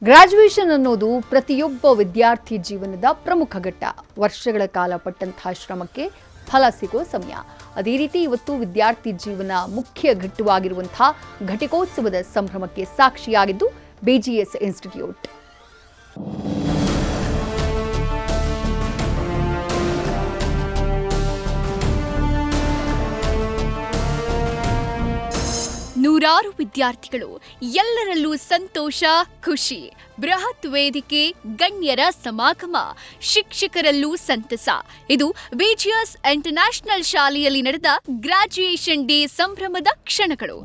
Graduation ಅನ್ನೋದು ಪ್ರತಿಯೊಬ್ಬ ವಿದ್ಯಾರ್ಥಿ ಜೀವನದ ಪ್ರಮುಖ ಘಟ್ಟ. ವರ್ಷಗಳ ಕಾಲ ಪಟ್ಟಂತಹ ಶ್ರಮಕ್ಕೆ ಫಲ ಸಿಗೋ ಸಮಯ. ಅದೇ ರೀತಿ ಇವತ್ತು ವಿದ್ಯಾರ್ಥಿ ಜೀವನ ಮುಖ್ಯ ಘಟ್ಟವಾಗಿರುವಂತಹ ಘಟಿಕೋತ್ಸವದ ಸಂಭ್ರಮಕ್ಕೆ ಸಾಕ್ಷಿಯಾಗಿದ್ದು ಬಿಜಿಎಸ್ ಇನ್ಸ್ಟಿಟ್ಯೂಟ್. ನೂರಾರು ವಿದ್ಯಾರ್ಥಿಗಳು, ಎಲ್ಲರಲ್ಲೂ ಸಂತೋಷ, ಖುಷಿ. ಬೃಹತ್ ವೇದಿಕೆ, ಗಣ್ಯರ ಸಮಾಗಮ, ಶಿಕ್ಷಕರಲ್ಲೂ ಸಂತಸ. ಇದು ಬಿಜಿಎಸ್ ಇಂಟರ್ನ್ಯಾಷನಲ್ ಶಾಲೆಯಲ್ಲಿ ನಡೆದ ಗ್ರಾಜ್ಯುಯೇಷನ್ ಡೇ ಸಂಭ್ರಮದ ಕ್ಷಣಗಳು.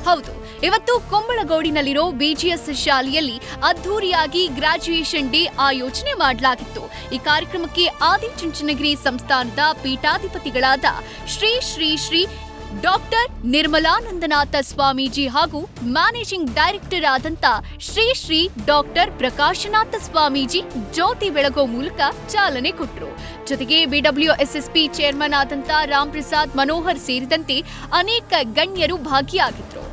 ಹೌದು, ಇವತ್ತು ಕುಂಬಳಗೋಡಿನಲ್ಲಿರೋ ಬಿಜಿಎಸ್ ಶಾಲೆಯಲ್ಲಿ ಅದ್ಧೂರಿಯಾಗಿ ಗ್ರಾಜ್ಯುಯೇಷನ್ ಡೇ ಆಯೋಜನೆ ಮಾಡಲಾಗಿತ್ತು. ಈ ಕಾರ್ಯಕ್ರಮಕ್ಕೆ ಆದಿಚುಂಚನಗಿರಿ ಸಂಸ್ಥಾನದ ಪೀಠಾಧಿಪತಿಗಳಾದ ಶ್ರೀ ಶ್ರೀ ಶ್ರೀ ಡಾಕ್ಟರ್ ನಿರ್ಮಲಾನಂದನಾಥ ಸ್ವಾಮೀಜಿ ಹಾಗೂ ಮ್ಯಾನೇಜಿಂಗ್ ಡೈರೆಕ್ಟರ್ ಆದಂತ ಶ್ರೀ ಶ್ರೀ ಡಾಕ್ಟರ್ ಪ್ರಕಾಶನಾಥ ಸ್ವಾಮೀಜಿ ಜ್ಯೋತಿ ಬೆಳಗೋ ಮೂಲಕ ಚಾಲನೆ ಕೊಟ್ಟರು. ಜೊತೆಗೆ ಬಿಡಬ್ಲ್ಯೂಎಸ್ಎಸ್ಪಿ ಚೇರ್ಮನ್ ಆದಂತ ರಾಮ್ ಪ್ರಸಾದ್ ಮನೋಹರ್ ಸೇರಿದಂತೆ ಅನೇಕ ಗಣ್ಯರು ಭಾಗಿಯಾಗಿದ್ರು.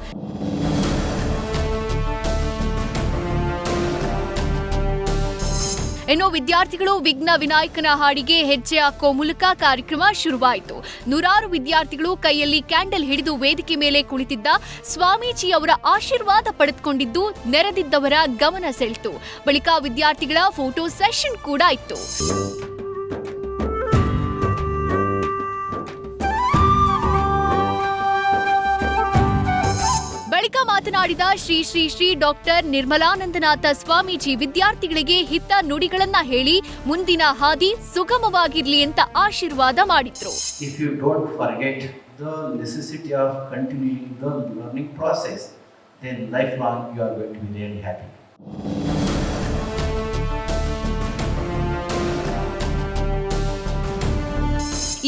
ಇನ್ನು ವಿದ್ಯಾರ್ಥಿಗಳು ವಿಘ್ನ ವಿನಾಯಕನ ಹಾಡಿಗೆ ಹೆಜ್ಜೆ ಹಾಕೋ ಮೂಲಕ ಕಾರ್ಯಕ್ರಮ ಶುರುವಾಯಿತು. ನೂರಾರು ವಿದ್ಯಾರ್ಥಿಗಳು ಕೈಯಲ್ಲಿ ಕ್ಯಾಂಡಲ್ ಹಿಡಿದು ವೇದಿಕೆ ಮೇಲೆ ಕುಳಿತಿದ್ದ ಸ್ವಾಮೀಜಿ ಅವರ ಆಶೀರ್ವಾದ ಪಡೆದುಕೊಂಡಿದ್ದು ನೆರೆದಿದ್ದವರ ಗಮನ ಸೆಳೆಯಿತು. ಬಳಿಕ ವಿದ್ಯಾರ್ಥಿಗಳ ಫೋಟೋ ಸೆಷನ್ ಕೂಡ ಇತ್ತು. ಬಳಿಕ ಮಾತನಾಡಿದ ಶ್ರೀ ಶ್ರೀ ಶ್ರೀ ಡಾಕ್ಟರ್ ನಿರ್ಮಲಾನಂದನಾಥ ಸ್ವಾಮೀಜಿ ವಿದ್ಯಾರ್ಥಿಗಳಿಗೆ ಹಿತ ನುಡಿಗಳನ್ನ ಹೇಳಿ ಮುಂದಿನ ಹಾದಿ ಸುಗಮವಾಗಿರ್ಲಿ ಅಂತ ಆಶೀರ್ವಾದ ಮಾಡಿದ್ರು. If you don't forget the necessity of continuing the learning process, then lifelong you are going to be really happy.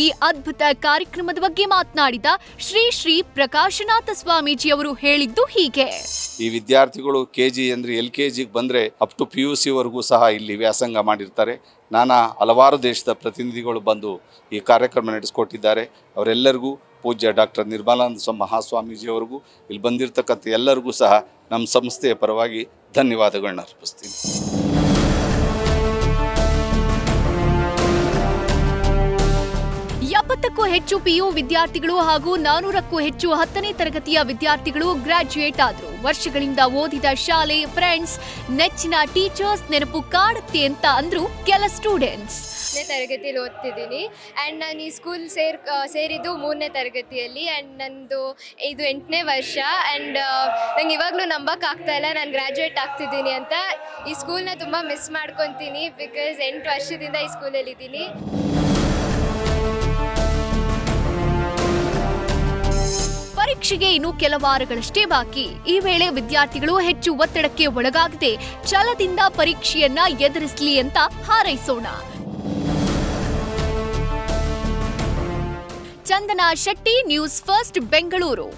ಈ ಅದ್ಭುತ ಕಾರ್ಯಕ್ರಮದ ಬಗ್ಗೆ ಮಾತನಾಡಿದ ಶ್ರೀ ಶ್ರೀ ಪ್ರಕಾಶನಾಥ ಸ್ವಾಮೀಜಿ ಅವರು ಹೇಳಿದ್ದು ಹೀಗೆ. ಈ ವಿದ್ಯಾರ್ಥಿಗಳು ಕೆಜಿ ಅಂದ್ರೆ LKG ಬಂದರೆ ಅಪ್ ಟು PUC ವರೆಗೂ ಸಹ ಇಲ್ಲಿ ವ್ಯಾಸಂಗ ಮಾಡಿರ್ತಾರೆ. ನಾನಾ ಹಲವಾರು ದೇಶದ ಪ್ರತಿನಿಧಿಗಳು ಬಂದು ಈ ಕಾರ್ಯಕ್ರಮ ನಡೆಸಿಕೊಟ್ಟಿದ್ದಾರೆ. ಅವರೆಲ್ಲರಿಗೂ ಪೂಜ್ಯ ಡಾಕ್ಟರ್ ನಿರ್ಮಲಾನಂದ ಮಹಾಸ್ವಾಮೀಜಿಯವರಿಗೂ ಇಲ್ಲಿ ಬಂದಿರತಕ್ಕಂಥ ಎಲ್ಲರಿಗೂ ಸಹ ನಮ್ಮ ಸಂಸ್ಥೆಯ ಪರವಾಗಿ ಧನ್ಯವಾದಗಳನ್ನ ಅರ್ಪಿಸ್ತೀನಿ. 70ಕ್ಕೂ ಹೆಚ್ಚು PU ವಿದ್ಯಾರ್ಥಿಗಳು ಹಾಗೂ 400ಕ್ಕೂ ಹೆಚ್ಚು 10ನೇ ತರಗತಿಯ ವಿದ್ಯಾರ್ಥಿಗಳು ಗ್ರಾಜ್ಯುಯೇಟ್ ಆದರು. ವರ್ಷಗಳಿಂದ ಓದಿದ ಶಾಲೆ, ಫ್ರೆಂಡ್ಸ್, ನೆಚ್ಚಿನ ಟೀಚರ್ಸ್ ನೆನಪು ಕಾಡುತ್ತೆ ಅಂತ ಅಂದ್ರು ಕೆಲ ಸ್ಟೂಡೆಂಟ್ಸ್. 10ನೇ ತರಗತಿಯಲ್ಲಿ ಓದ್ತಿದ್ದೀನಿ ಆ್ಯಂಡ್ ನಾನು ಈ ಸ್ಕೂಲ್ ಸೇರಿದ್ದು 3ನೇ ತರಗತಿಯಲ್ಲಿ ಆ್ಯಂಡ್ ನಂದು ಇದು 8ನೇ ವರ್ಷ ಆ್ಯಂಡ್ ನಂಗೆ ಇವಾಗಲೂ ನಂಬಕ್ಕಾಗ್ತಾಯಿಲ್ಲ ನಾನು ಗ್ರ್ಯಾಜುಯೇಟ್ ಆಗ್ತಿದ್ದೀನಿ ಅಂತ. ಈ ಸ್ಕೂಲ್ನ ತುಂಬ ಮಿಸ್ ಮಾಡ್ಕೊತೀನಿ ಬಿಕಾಸ್ 8 ವರ್ಷದಿಂದ ಈ ಸ್ಕೂಲಲ್ಲಿದ್ದೀನಿ. ಪರೀಕ್ಷೆಗೆ ಇನ್ನು ಕೆಲ ವಾರಗಳಷ್ಟೇ ಬಾಕಿ. ಈ ವೇಳೆ ವಿದ್ಯಾರ್ಥಿಗಳು ಹೆಚ್ಚು ಒತ್ತಡಕ್ಕೆ ಒಳಗಾಗದೆ ಛಲದಿಂದ ಪರೀಕ್ಷೆಯನ್ನ ಎದುರಿಸಲಿ ಅಂತ ಹಾರೈಸೋಣ. Chandana Shetty, News First, Bengaluru.